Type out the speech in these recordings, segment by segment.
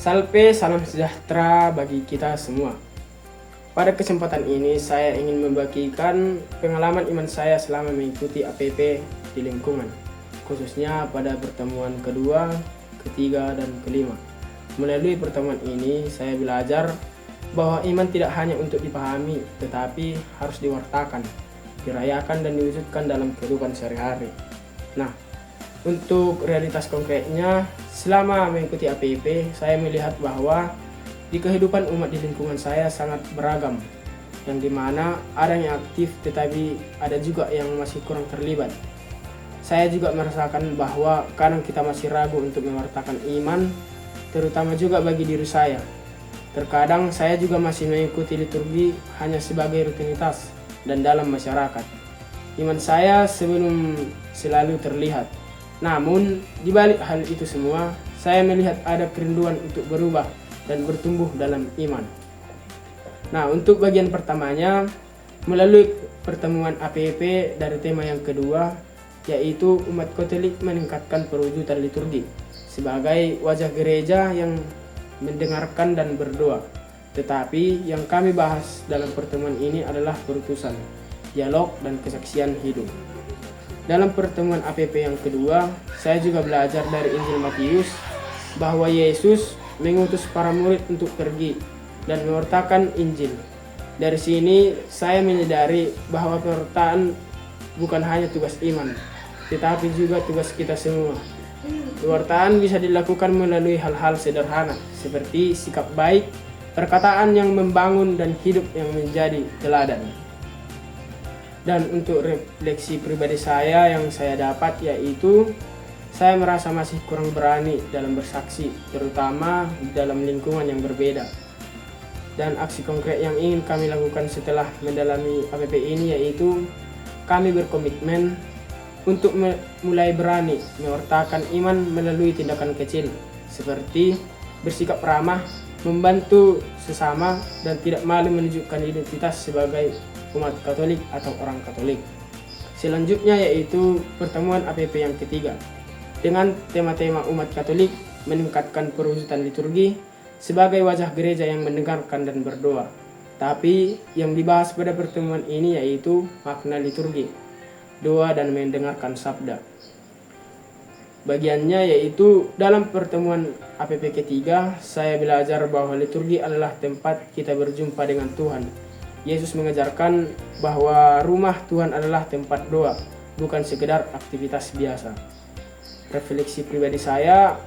Salam sejahtera bagi kita semua. Pada kesempatan ini saya ingin membagikan pengalaman iman saya selama mengikuti APP di lingkungan, khususnya pada pertemuan kedua, ketiga, dan kelima. Melalui pertemuan ini saya belajar bahwa iman tidak hanya untuk dipahami, tetapi harus diwartakan, dirayakan, dan diwujudkan dalam kehidupan sehari-hari. Nah, untuk realitas konkretnya, selama mengikuti APP, saya melihat bahwa di kehidupan umat di lingkungan saya sangat beragam, yang dimana ada yang aktif tetapi ada juga yang masih kurang terlibat. Saya juga merasakan bahwa kadang kita masih ragu untuk mewartakan iman, terutama juga bagi diri saya. Terkadang saya juga masih mengikuti liturgi hanya sebagai rutinitas dan dalam masyarakat. Iman saya sebelum selalu terlihat. Namun, di balik hal itu semua, saya melihat ada kerinduan untuk berubah dan bertumbuh dalam iman. Nah, untuk bagian pertamanya, melalui pertemuan APP dari tema yang kedua, yaitu umat Katolik meningkatkan perwujudan liturgi sebagai wajah gereja yang mendengarkan dan berdoa. Tetapi yang kami bahas dalam pertemuan ini adalah perutusan, dialog, dan kesaksian hidup. Dalam pertemuan APP yang kedua, saya juga belajar dari Injil Matius bahwa Yesus mengutus para murid untuk pergi dan mewartakan Injil. Dari sini saya menyadari bahwa pewartaan bukan hanya tugas iman, tetapi juga tugas kita semua. Pewartaan bisa dilakukan melalui hal-hal sederhana seperti sikap baik, perkataan yang membangun, dan hidup yang menjadi teladan. Dan untuk refleksi pribadi saya yang saya dapat, yaitu saya merasa masih kurang berani dalam bersaksi, terutama dalam lingkungan yang berbeda. Dan aksi konkret yang ingin kami lakukan setelah mendalami APP ini yaitu kami berkomitmen untuk mulai berani mewartakan iman melalui tindakan kecil seperti bersikap ramah, membantu sesama, dan tidak malu menunjukkan identitas sebagai umat Katolik atau orang Katolik. Selanjutnya yaitu pertemuan APP yang ketiga dengan tema-tema umat Katolik meningkatkan perwujudan liturgi sebagai wajah gereja yang mendengarkan dan berdoa. Tapi yang dibahas pada pertemuan ini yaitu makna liturgi, doa, dan mendengarkan sabda. Bagiannya yaitu dalam pertemuan APP ketiga, saya belajar bahwa liturgi adalah tempat kita berjumpa dengan Tuhan. Yesus mengajarkan bahwa rumah Tuhan adalah tempat doa, bukan sekedar aktivitas biasa. Refleksi pribadi saya,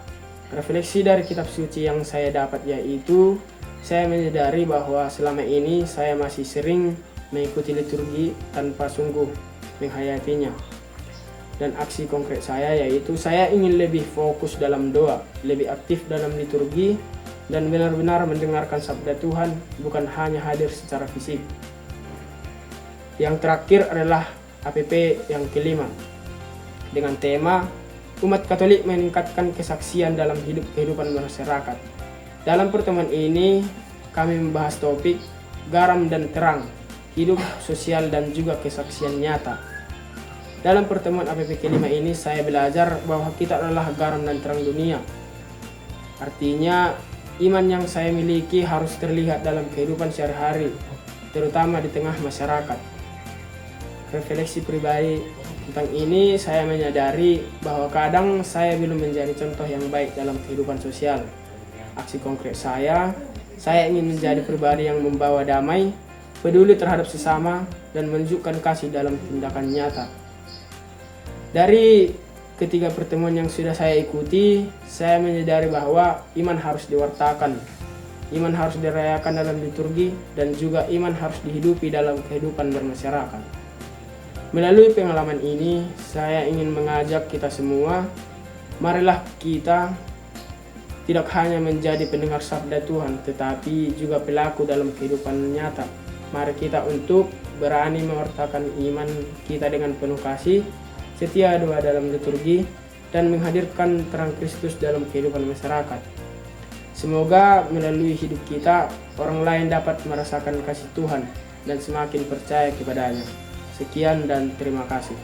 refleksi dari kitab suci yang saya dapat yaitu saya menyadari bahwa selama ini saya masih sering mengikuti liturgi tanpa sungguh menghayatinya. Dan aksi konkret saya yaitu saya ingin lebih fokus dalam doa, lebih aktif dalam liturgi, dan benar-benar mendengarkan sabda Tuhan, bukan hanya hadir secara fisik. Yang terakhir adalah APP yang kelima dengan tema umat Katolik meningkatkan kesaksian dalam kehidupan masyarakat. Dalam pertemuan ini kami membahas topik garam dan terang, hidup sosial, dan juga kesaksian nyata. Dalam pertemuan APP kelima ini saya belajar bahwa kita adalah garam dan terang dunia. Artinya iman yang saya miliki harus terlihat dalam kehidupan sehari-hari, terutama di tengah masyarakat. Refleksi pribadi tentang ini, saya menyadari bahwa kadang saya belum menjadi contoh yang baik dalam kehidupan sosial. Aksi konkret saya ingin menjadi pribadi yang membawa damai, peduli terhadap sesama, dan menunjukkan kasih dalam tindakan nyata. Dari ketiga pertemuan yang sudah saya ikuti, saya menyadari bahwa iman harus diwartakan, iman harus dirayakan dalam liturgi, dan juga iman harus dihidupi dalam kehidupan bermasyarakat. Melalui pengalaman ini, saya ingin mengajak kita semua, marilah kita tidak hanya menjadi pendengar sabda Tuhan, tetapi juga pelaku dalam kehidupan nyata. Mari kita untuk berani mewartakan iman kita dengan penuh kasih, setia doa dalam liturgi, dan menghadirkan terang Kristus dalam kehidupan masyarakat. Semoga melalui hidup kita, orang lain dapat merasakan kasih Tuhan dan semakin percaya kepadanya. Sekian dan terima kasih.